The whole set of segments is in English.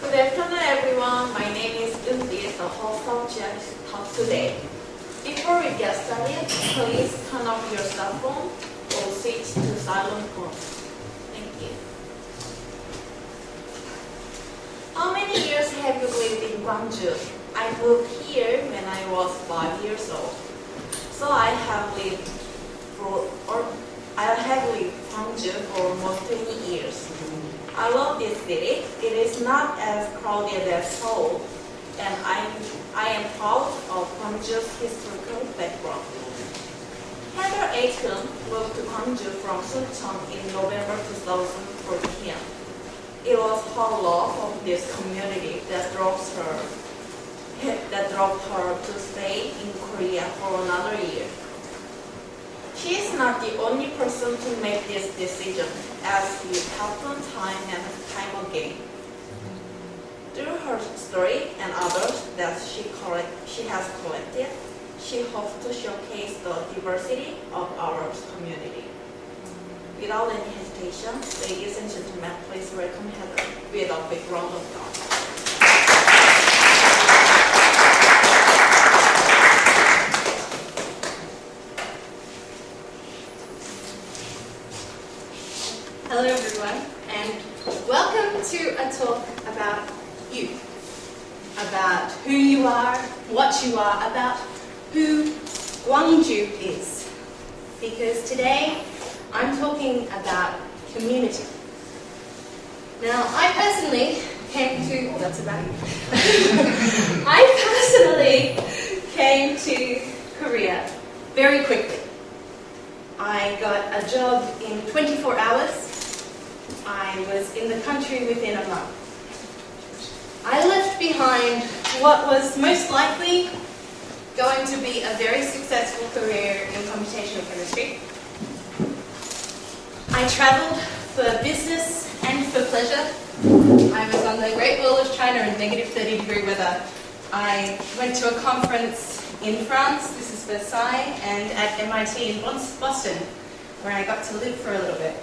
Good afternoon, everyone. My name is Eunbi, the host of GIC Talk today. Before we get started, please turn off your cell phone or switch to silent mode. Thank you. How many years have you lived in Gwangju? I moved here when I was 5 years old. So I have lived Gwangju for almost 20 years. I love this city. It is not as crowded as Seoul, and I am proud of Gwangju's historical background. Heather Aitken moved to Gwangju from Suncheon in November 2014. It was her love of this community that drove her to stay in Korea for another year. She is not the only person to make this decision, as we happen time and time again. Through her story and others that she has collected, she hopes to showcase the diversity of our community. Without any hesitation, ladies and gentlemen, please welcome Heather with a big round of applause. Hello everyone, and welcome to a talk about you, about who you are, what you are, about who Gwangju is. Because today I'm talking about community. Now I personally came to Korea very quickly. I got a job in 24 hours. I was in the country within a month. I left behind what was most likely going to be a very successful career in computational chemistry. I traveled for business and for pleasure. I was on the Great Wall of China in negative 30-degree weather. I went to a conference in France, this is Versailles, and at MIT in Boston, where I got to live for a little bit.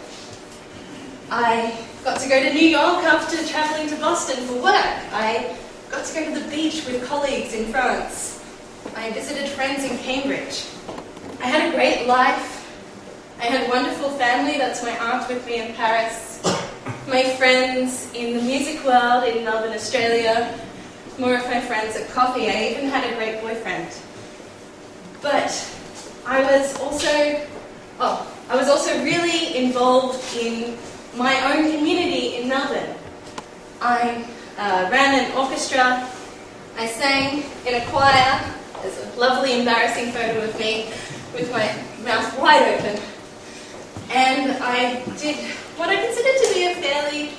I got to go to New York after traveling to Boston for work. I got to go to the beach with colleagues in France. I visited friends in Cambridge. I had a great life. I had a wonderful family. That's my aunt with me in Paris. My friends in the music world in Melbourne, Australia. More of my friends at coffee. I even had a great boyfriend. But I was also really involved in my own community in Melbourne. I ran an orchestra, I sang in a choir. There's a lovely embarrassing photo of me with my mouth wide open. And I did what I consider to be a fairly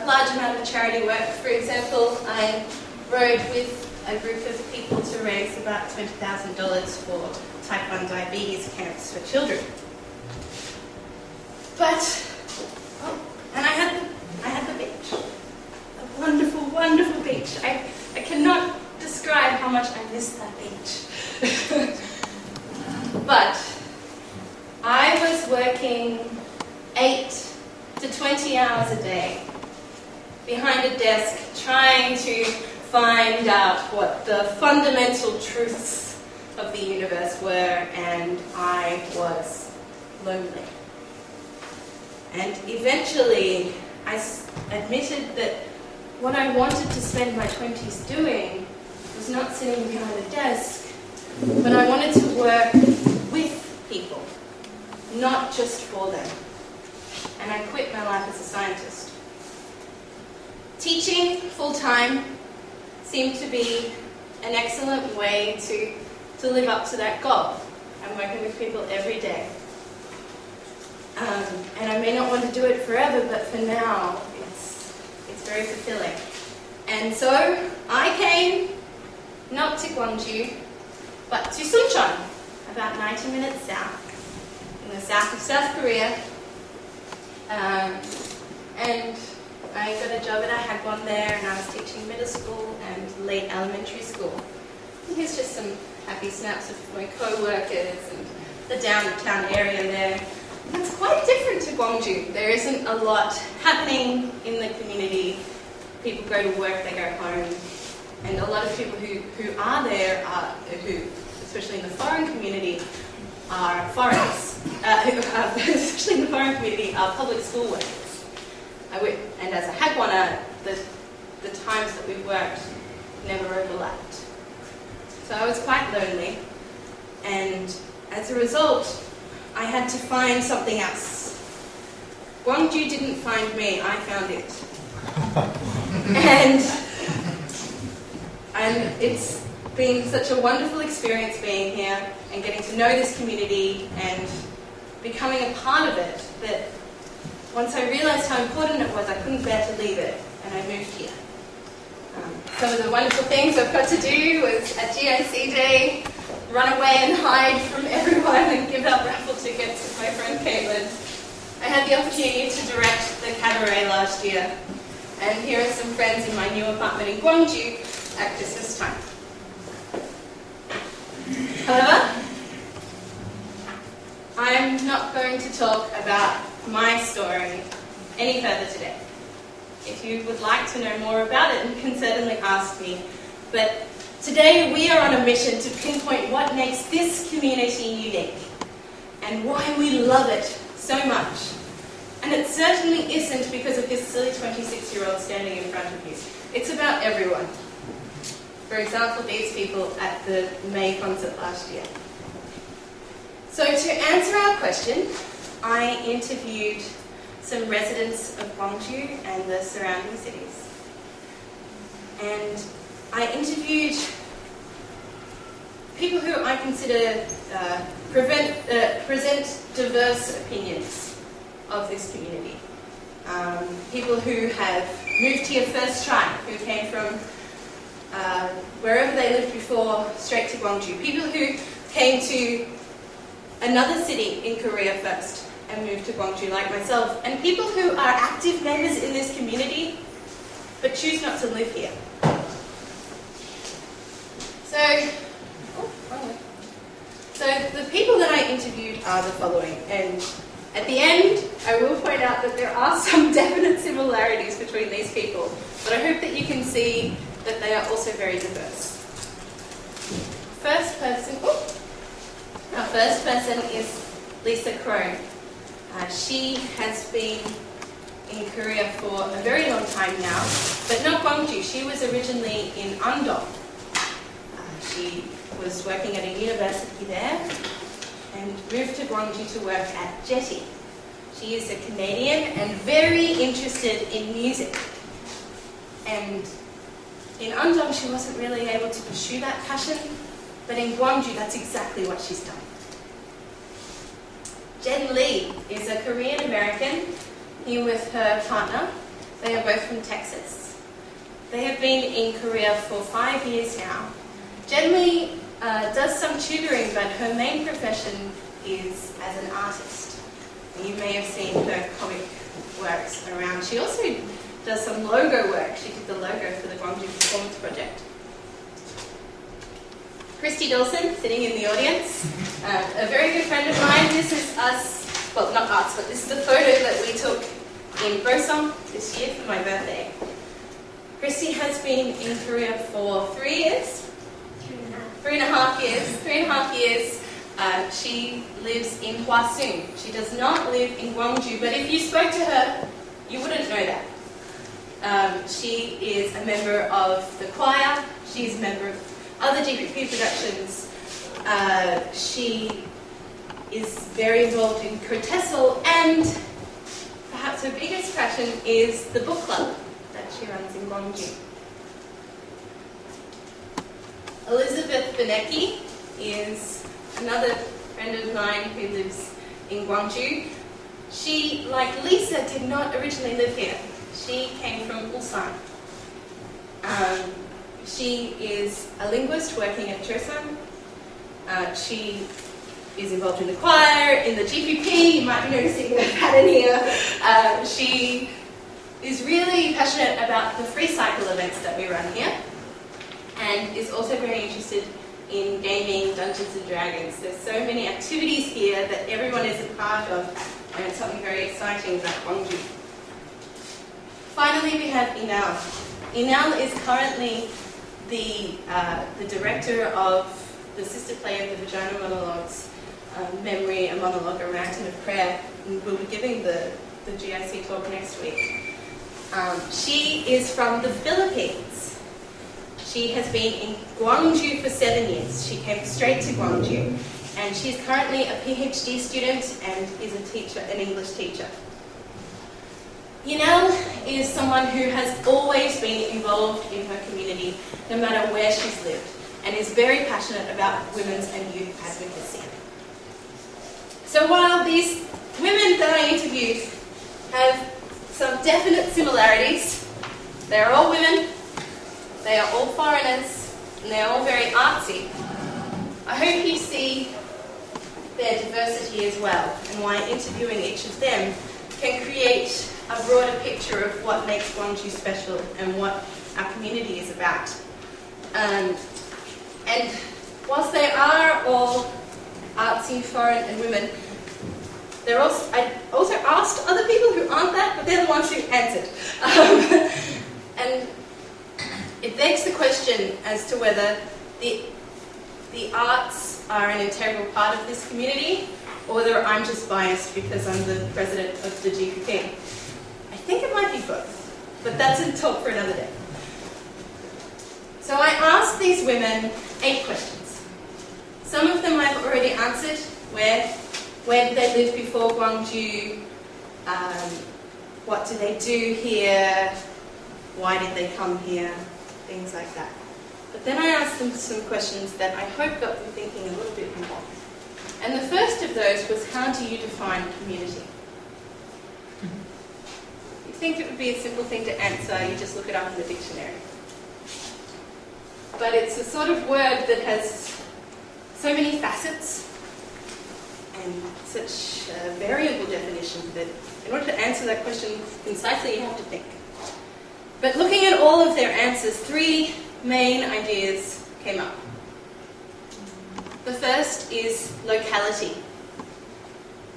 large amount of charity work. For example, I rode with a group of people to raise about $20,000 for type 1 diabetes camps for children. And I had the beach, a wonderful, wonderful beach. I cannot describe how much I miss that beach. But I was working 8 to 20 hours a day behind a desk trying to find out what the fundamental truths of the universe were, and I was lonely. And eventually, I admitted that what I wanted to spend my 20s doing was not sitting behind a desk, but I wanted to work with people, not just for them. And I quit my life as a scientist. Teaching full-time seemed to be an excellent way to live up to that goal. I'm working with people every day. And I may not want to do it forever, but for now, it's very fulfilling. And so I came not to Gwangju, but to Suncheon, about 90 minutes south, in the south of South Korea. And I got a job at a Hagwon there, and I was teaching middle school and late elementary school. And here's just some happy snaps of my co-workers and the downtown area there. It's quite different to Gwangju. There isn't a lot happening in the community. people go to work, they go home, and a lot of people who are there, who, especially in the foreign community, are foreigners. Especially in the foreign community, are public school workers. And as a Hagwona, the times that we worked never overlapped. So I was quite lonely, and as a result, I had to find something else. Gwangju didn't find me, I found it. and it's been such a wonderful experience being here and getting to know this community and becoming a part of it, that once I realised how important it was, I couldn't bear to leave it, and I moved here. Some of the wonderful things I've got to do was at GIC Day, run away and hide from everyone and give out raffle tickets with my friend Caitlin. I had the opportunity to direct the cabaret last year, and here are some friends in my new apartment in Gwangju at Christmas time. However, I'm not going to talk about my story any further today. If you would like to know more about it, you can certainly ask me. But today we are on a mission to pinpoint what makes this community unique and why we love it so much. And it certainly isn't because of this silly 26-year-old standing in front of you. It's about everyone. For example, these people at the May concert last year. So to answer our question, I interviewed some residents of Gwangju and the surrounding cities. And I interviewed people who I consider present diverse opinions of this community. People who have moved here first time, who came from wherever they lived before straight to Gwangju. People who came to another city in Korea first and moved to Gwangju, like myself, and people who are active members in this community but choose not to live here. So the people that I interviewed are the following, and at the end I will point out that there are some definite similarities between these people, but I hope that you can see that they are also very diverse. Our first person is Lisa Crone. She has been in Korea for a very long time now, but not Gwangju. She was originally in Andong. She was working at a university there and moved to Gwangju to work at GIC. She is a Canadian and very interested in music. And in Andong, she wasn't really able to pursue that passion, but in Gwangju, that's exactly what she's done. Jen Lee is a Korean American here with her partner. They are both from Texas. They have been in Korea for 5 years now. Jen Lee does some tutoring, but her main profession is as an artist. You may have seen her comic works around. She also does some logo work. She did the logo for the Gwangju Performance Project. Christy Dawson, sitting in the audience, a very good friend of mine. This is us, well, not us, but this is the photo that we took in Bosong this year for my birthday. Christy has been in Korea for 3 years. 3.5 years. 3.5 years. She lives in Hwasun. She does not live in Gwangju, but if you spoke to her, you wouldn't know that. She is a member of the choir. She's a member of other GPP productions. She is very involved in Kotessel, and perhaps her biggest passion is the book club that she runs in Gwangju. Elizabeth Benecki is another friend of mine who lives in Gwangju. She, like Lisa, did not originally live here. She came from Ulsan. She is a linguist working at Chosun. She is involved in the choir, in the GPP. You might be noticing the pattern here. She is really passionate about the free cycle events that we run here, and is also very interested in gaming Dungeons and Dragons. There's so many activities here that everyone is a part of, and it's something very exciting about Gwangju. Finally, we have Inal. Inal is currently the director of the sister play of the Vagina Monologues, Memory, a Monologue, a Mountain of Prayer, and we'll be giving the GIC talk next week. She is from the Philippines. She has been in Gwangju for 7 years. She came straight to Gwangju, and she's currently a PhD student and is a teacher, an English teacher. Inal is someone who has always been involved in her community, no matter where she's lived, and is very passionate about women's and youth advocacy. So while these women that I interviewed have some definite similarities, they're all women, they are all foreigners, and they're all very artsy, I hope you see their diversity as well, and why interviewing each of them can create a broader picture of what makes Gwangju special and what our community is about. And whilst they are all artsy, foreign and women, I also asked other people who aren't that, but they're the ones who answered. And it begs the question as to whether the arts are an integral part of this community, or whether I'm just biased because I'm the president of the GIC. I think it might be both, but that's a talk for another day. So I asked these women 8 questions. Some of them I've already answered. Where did they live before Gwangju? What do they do here? Why did they come here? Things like that. But then I asked them some questions that I hope got them thinking a little bit more. And the first of those was, how do you define community? You'd think it would be a simple thing to answer, you just look it up in the dictionary. But it's a sort of word that has so many facets and such a variable definition that in order to answer that question concisely, you have to think. But looking at all of their answers, 3 main ideas came up. The first is locality.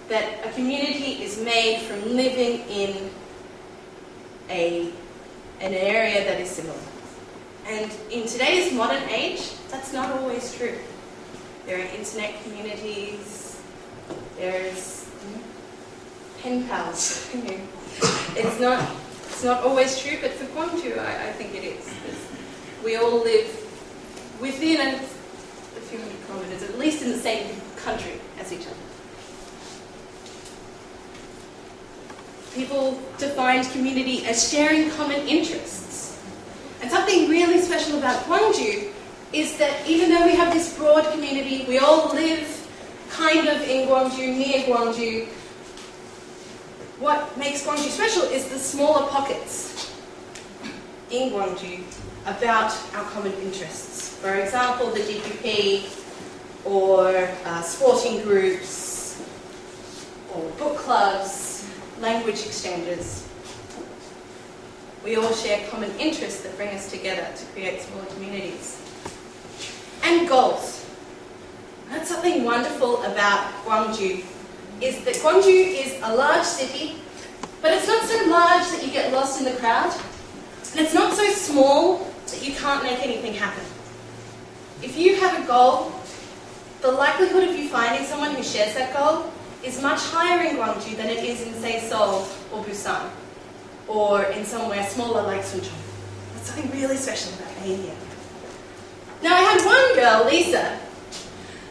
That a community is made from living in an area that is similar. And in today's modern age, that's not always true. There are internet communities, there's pen pals. It's not always true, but for Gwangju, I think it is. We all live within a few kilometres, at least in the same country as each other. People defined community as sharing common interests. And something really special about Gwangju is that even though we have this broad community, we all live kind of in Gwangju, near Gwangju, what makes Gwangju special is the smaller pockets in Gwangju about our common interests. For example, the GPP, or sporting groups, or book clubs, language exchanges. We all share common interests that bring us together to create smaller communities. And goals. That's something wonderful about Gwangju, is that Gwangju is a large city, but it's not so large that you get lost in the crowd, and it's not so small that you can't make anything happen. If you have a goal, the likelihood of you finding someone who shares that goal is much higher in Gwangju than it is in, say, Seoul or Busan, or in somewhere smaller like Suncheon. That's something really special about being here. Now, I had one girl, Lisa,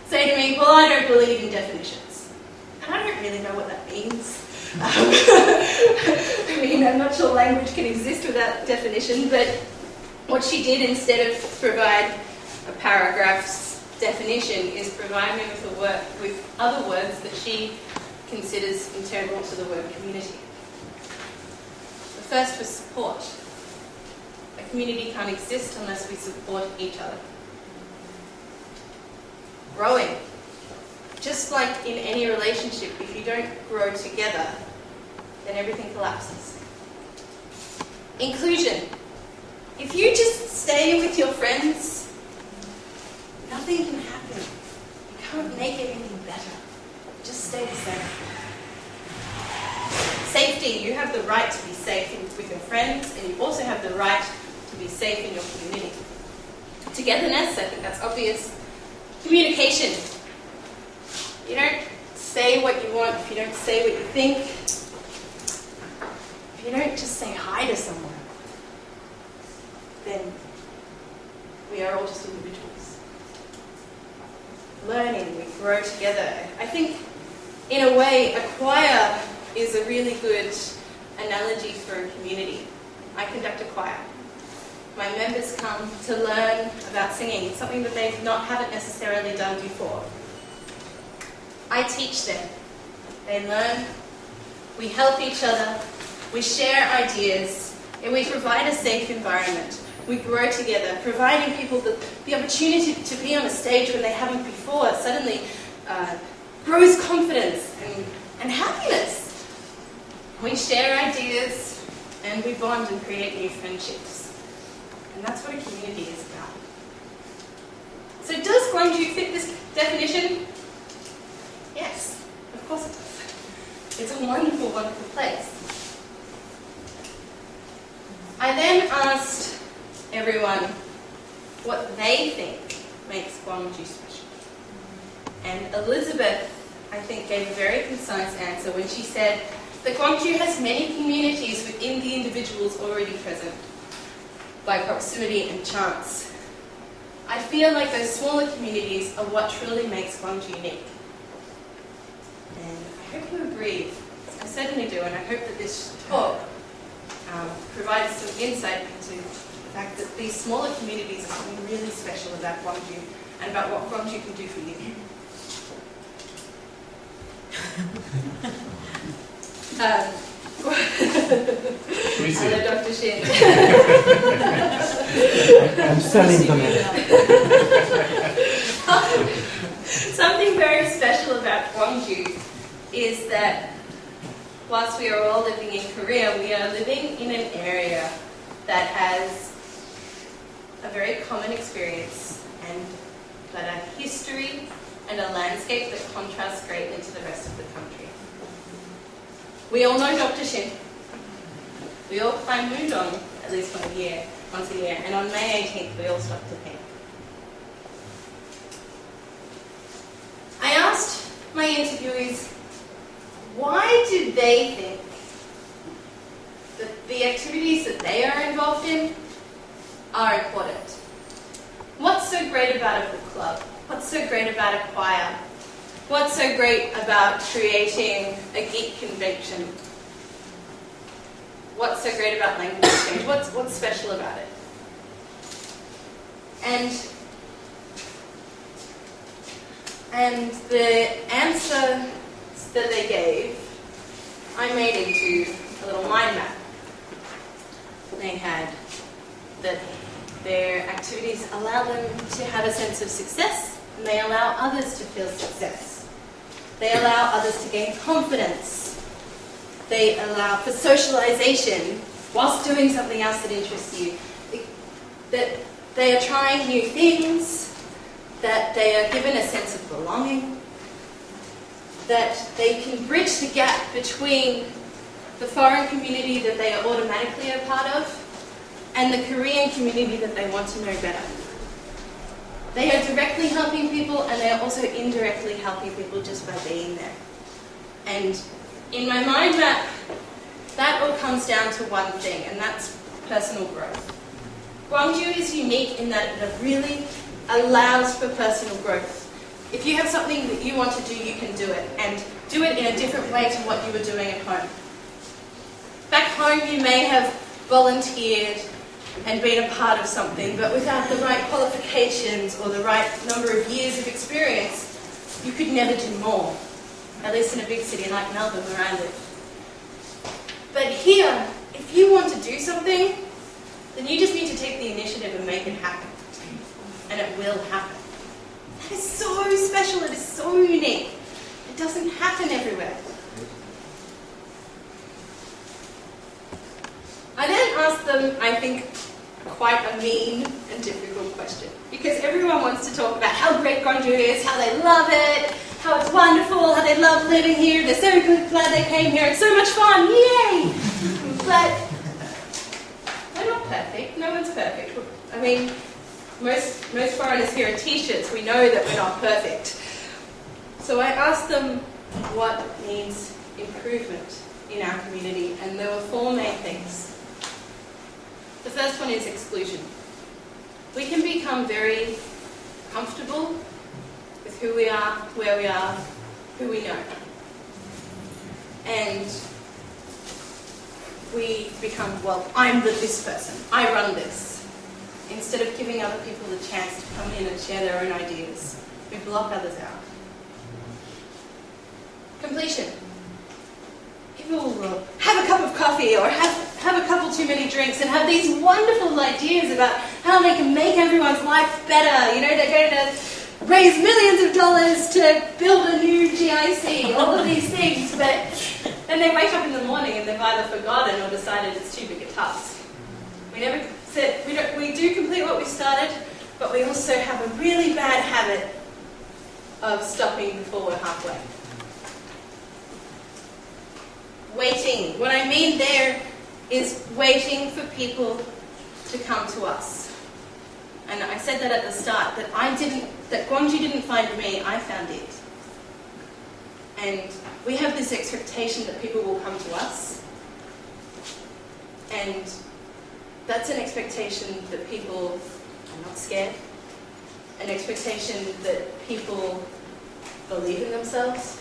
say to me, well, I don't believe in definitions. And I don't really know what that means. I mean, I'm not sure language can exist without definition, but what she did instead of provide a paragraph's definition is provide me with other words that she considers integral to the word community. The first was support. A community can't exist unless we support each other. Growing. Just like in any relationship, if you don't grow together, then everything collapses. Inclusion. If you just stay with your friends, nothing can happen. You can't make anything better. Just stay the same. Safety. You have the right to be safe with your friends, and you also have the right to be safe in your community. Togetherness, I think that's obvious. Communication. You don't say what you want if you don't say what you think. If you don't just say hi to someone, then we are all just individuals. Learning, we grow together. I think, in a way, a choir is a really good analogy for a community. I conduct a choir. My members come to learn about singing, something that they haven't necessarily done before. I teach them. They learn. We help each other. We share ideas. And we provide a safe environment. We grow together, providing people the opportunity to be on a stage when they haven't before. Suddenly grows confidence and happiness. We share ideas and we bond and create new friendships. And that's what a community is about. So does Gwangju fit this definition? Yes, of course it does. It's a wonderful, wonderful place. I then asked everyone what they think makes Gwangju special. And Elizabeth, I think, gave a very concise answer when she said that Gwangju has many communities within the individuals already present by proximity and chance. I feel like those smaller communities are what truly makes Gwangju unique. And I hope you agree. I certainly do, and I hope that this talk provides some insight into the fact that these smaller communities are something really special about Gwangju and about what Gwangju can do for you. Hello, Dr. Shin. I'm selling them. Something very special about Gwangju is that whilst we are all living in Korea, we are living in an area that has a very common experience but a history and a landscape that contrasts greatly to the rest of the country. We all know Dr. Shin. We all climb Mundong at least once a year, and on May 18th we all stop to paint. I asked my interviewees, why do they think that the activities that they are involved in are important? What's so great about a book club? What's so great about a choir? What's so great about creating a GIC convention? What's so great about language exchange? What's special about it? And the answer that they gave, I made into a little mind map. They had that their activities allow them to have a sense of success, and they allow others to feel success. They allow others to gain confidence. They allow for socialization whilst doing something else that interests you. That they are trying new things, that they are given a sense of belonging, that they can bridge the gap between the foreign community that they are automatically a part of and the Korean community that they want to know better. They are directly helping people, and they are also indirectly helping people just by being there. And in my mind map, that all comes down to one thing, and that's personal growth. Gwangju is unique in that it really allows for personal growth. If you have something that you want to do, you can do it, and do it in a different way to what you were doing at home. Back home, you may have volunteered and been a part of something, but without the right qualifications or the right number of years of experience, you could never do more, at least in a big city like Melbourne where I live. But here, if you want to do something, then you just need to take the initiative and make it happen. And it will happen. That is so special, it is so unique. It doesn't happen everywhere. I then asked them, I think, quite a mean and difficult question. Because everyone wants to talk about how great Gwangju is, how they love it, how it's wonderful, how they love living here, they're so glad they came here, it's so much fun, yay! But we're not perfect, no, we're one's perfect. I mean, most foreigners here are teachers. We know that we're not perfect. So I asked them what needs improvement in our community, and there were 4 main things. The first one is exclusion. We can become very comfortable with who we are, where we are, who we know. And we become, well, I'm this person, I run this. Instead of giving other people the chance to come in and share their own ideas, we block others out. Completion. People will have a cup of coffee or have a couple too many drinks and have these wonderful ideas about how they can make everyone's life better. You know, they're going to raise millions of dollars to build a new GIC, all of these things, but then they wake up in the morning and they've either forgotten or decided it's too big a task. We never said, we do complete what we started, but we also have a really bad habit of stopping before we're halfway. Waiting. What I mean there is waiting for people to come to us. And I said that at the start, that Gwangju didn't find me, I found it. And we have this expectation that people will come to us. And that's an expectation that people are not scared. An expectation that people believe in themselves.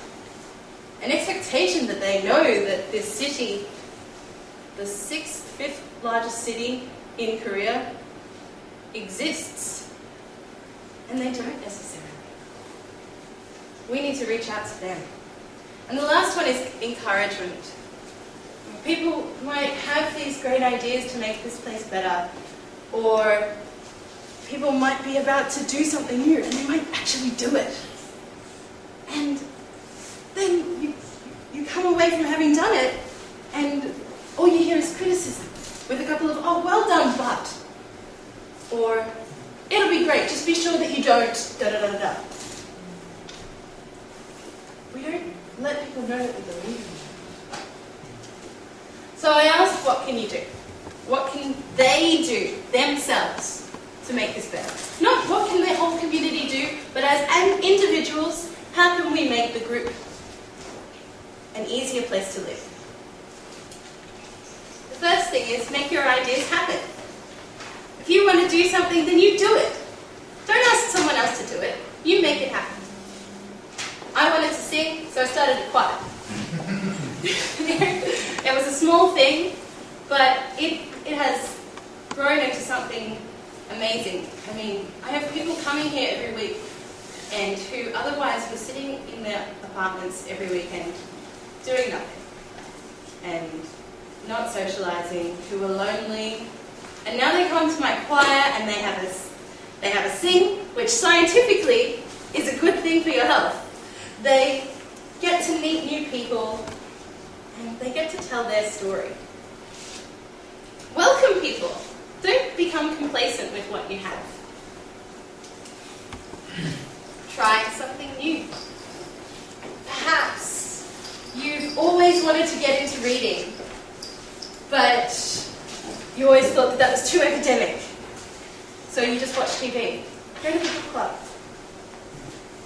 An expectation that they know that this city, the 5th largest city in Korea, exists. And they don't necessarily. We need to reach out to them. And the last one is encouragement. People might have these great ideas to make this place better, or people might be about to do something new and they might actually do it. And then you come away from having done it and all you hear is criticism with a couple of, oh, well done, but, or it'll be great, just be sure that you don't, da-da-da-da. We don't let people know that we believe in them. So I asked, what can you do? What can they do themselves to make this better? Not what can the whole community do, but as individuals, how can we make the group an easier place to live? The first thing is make your ideas happen. If you want to do something, then you do it. Don't ask someone else to do it. You make it happen. I wanted to sing, so I started a choir. It was a small thing, but it has grown into something amazing. I mean, I have people coming here every week and who otherwise were sitting in their apartments every weekend doing nothing and not socialising, who were lonely, and now they come to my choir and they have a sing, which scientifically is a good thing for your health. They get to meet new people and they get to tell their story. Welcome people. Don't become complacent with what you have. Try something new. Perhaps you've always wanted to get into reading, but you always thought that was too academic, so you just watch TV. Go to the book club.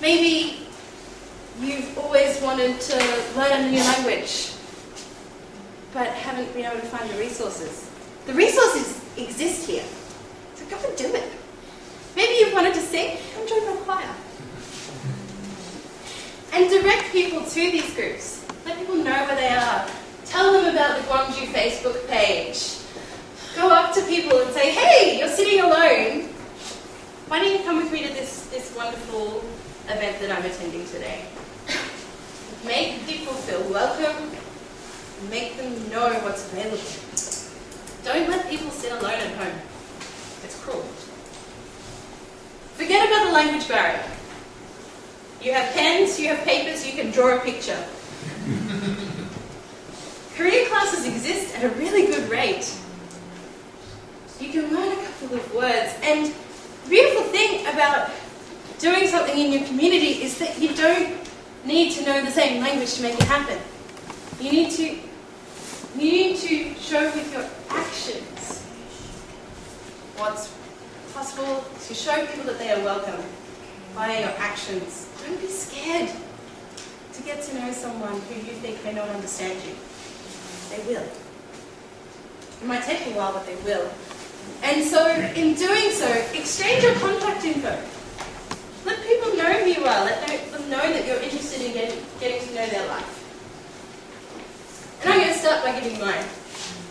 Maybe you've always wanted to learn a new language, but haven't been able to find the resources. The resources exist here, so go and do it. Maybe you've wanted to sing, come join my choir. And direct people to these groups. Let people know where they are. Tell them about the Gwangju Facebook page. Go up to people and say, hey, you're sitting alone. Why don't you come with me to this wonderful event that I'm attending today? Make people feel welcome. Make them know what's available. Don't let people sit alone at home. It's cruel. Forget about the language barrier. You have pens, you have papers, you can draw a picture. Korean classes exist at a really good rate. You can learn a couple of words. And the beautiful thing about doing something in your community is that you don't need to know the same language to make it happen. You need to show with your actions. to show people that they are welcome by your actions. Don't be scared to get to know someone who you think may not understand you. They will. It might take a while, but they will. And so, in doing so, exchange your contact info. Let people know who you are. Let them know that you're interested in getting to know their life. And I'm going to start by giving mine.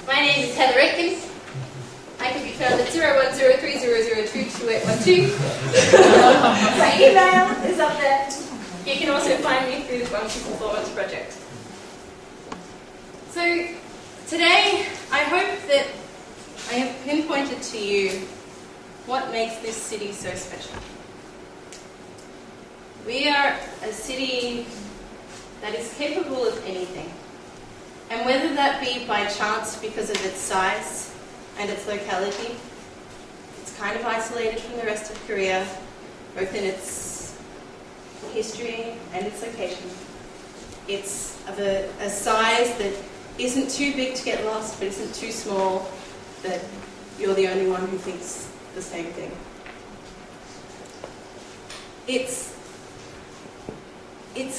My name is Heather Aitken. I can be found at 01030022812. My email is up there. You can also find me through the Gwangju Performance Project. So, today, I hope that I have pinpointed to you what makes this city so special. We are a city that is capable of anything. And whether that be by chance because of its size and its locality, it's kind of isolated from the rest of Korea, both in its history and its location. It's of a size that isn't too big to get lost, but isn't too small that you're the only one who thinks the same thing. It's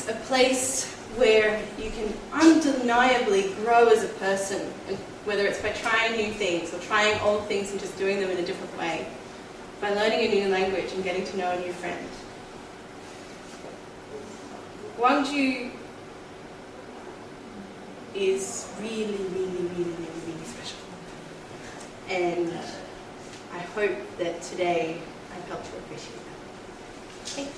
a place where you can undeniably grow as a person, and whether it's by trying new things or trying old things and just doing them in a different way, by learning a new language and getting to know a new friend. Gwangju is really, really, really, really, really special. And I hope that today I've helped you appreciate that. Thank you.